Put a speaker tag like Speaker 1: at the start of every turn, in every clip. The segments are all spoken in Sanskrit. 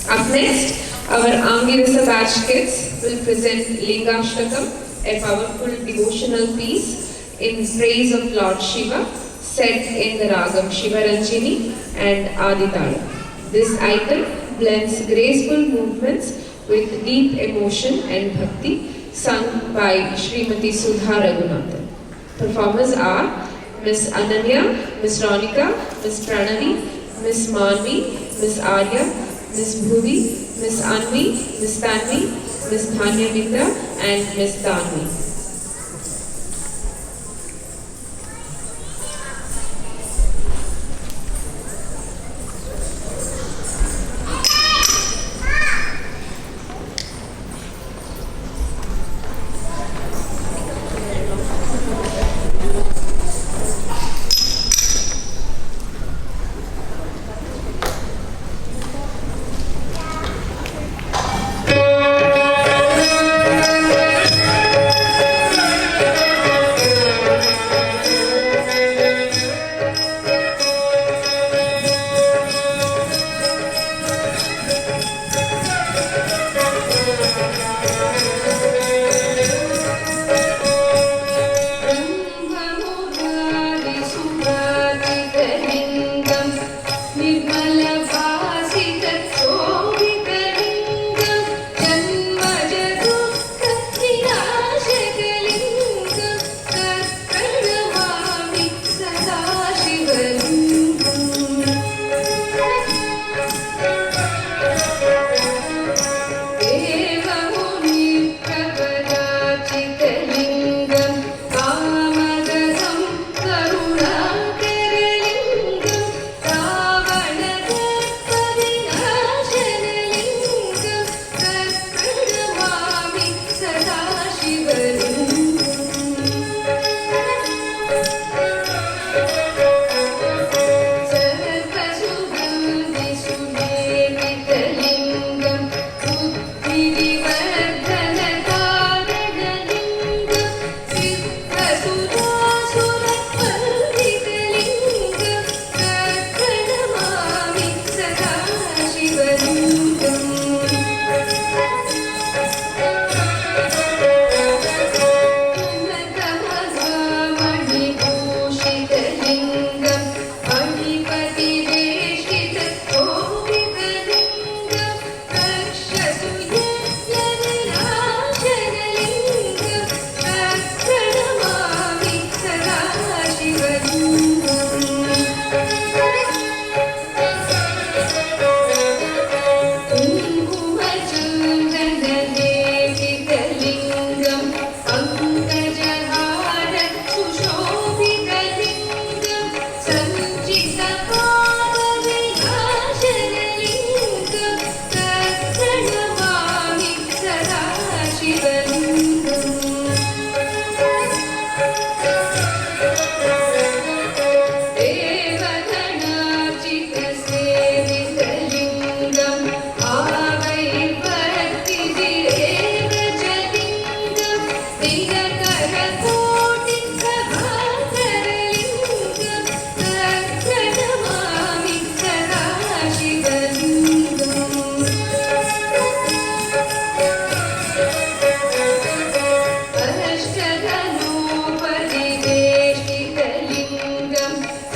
Speaker 1: Up next, our Angirasa batch kids will present Lingashtakam, a powerful devotional piece in praise of Lord Shiva, set in the ragam Shivaranjini and Aditala. This item blends graceful movements with deep emotion and bhakti, sung by Srimati Sudha Raghunathan. Performers are Miss Ananya, Miss Ronika, Miss Pranavi, Miss Manvi, Miss Arya, Miss Bhuvi, Miss Anvi, Miss Tanvi, Miss Dhanya Mitra, and Miss Tanvi.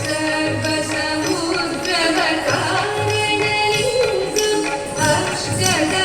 Speaker 2: सर्वसमुद्रवतारणलिङ्गम् अष्टद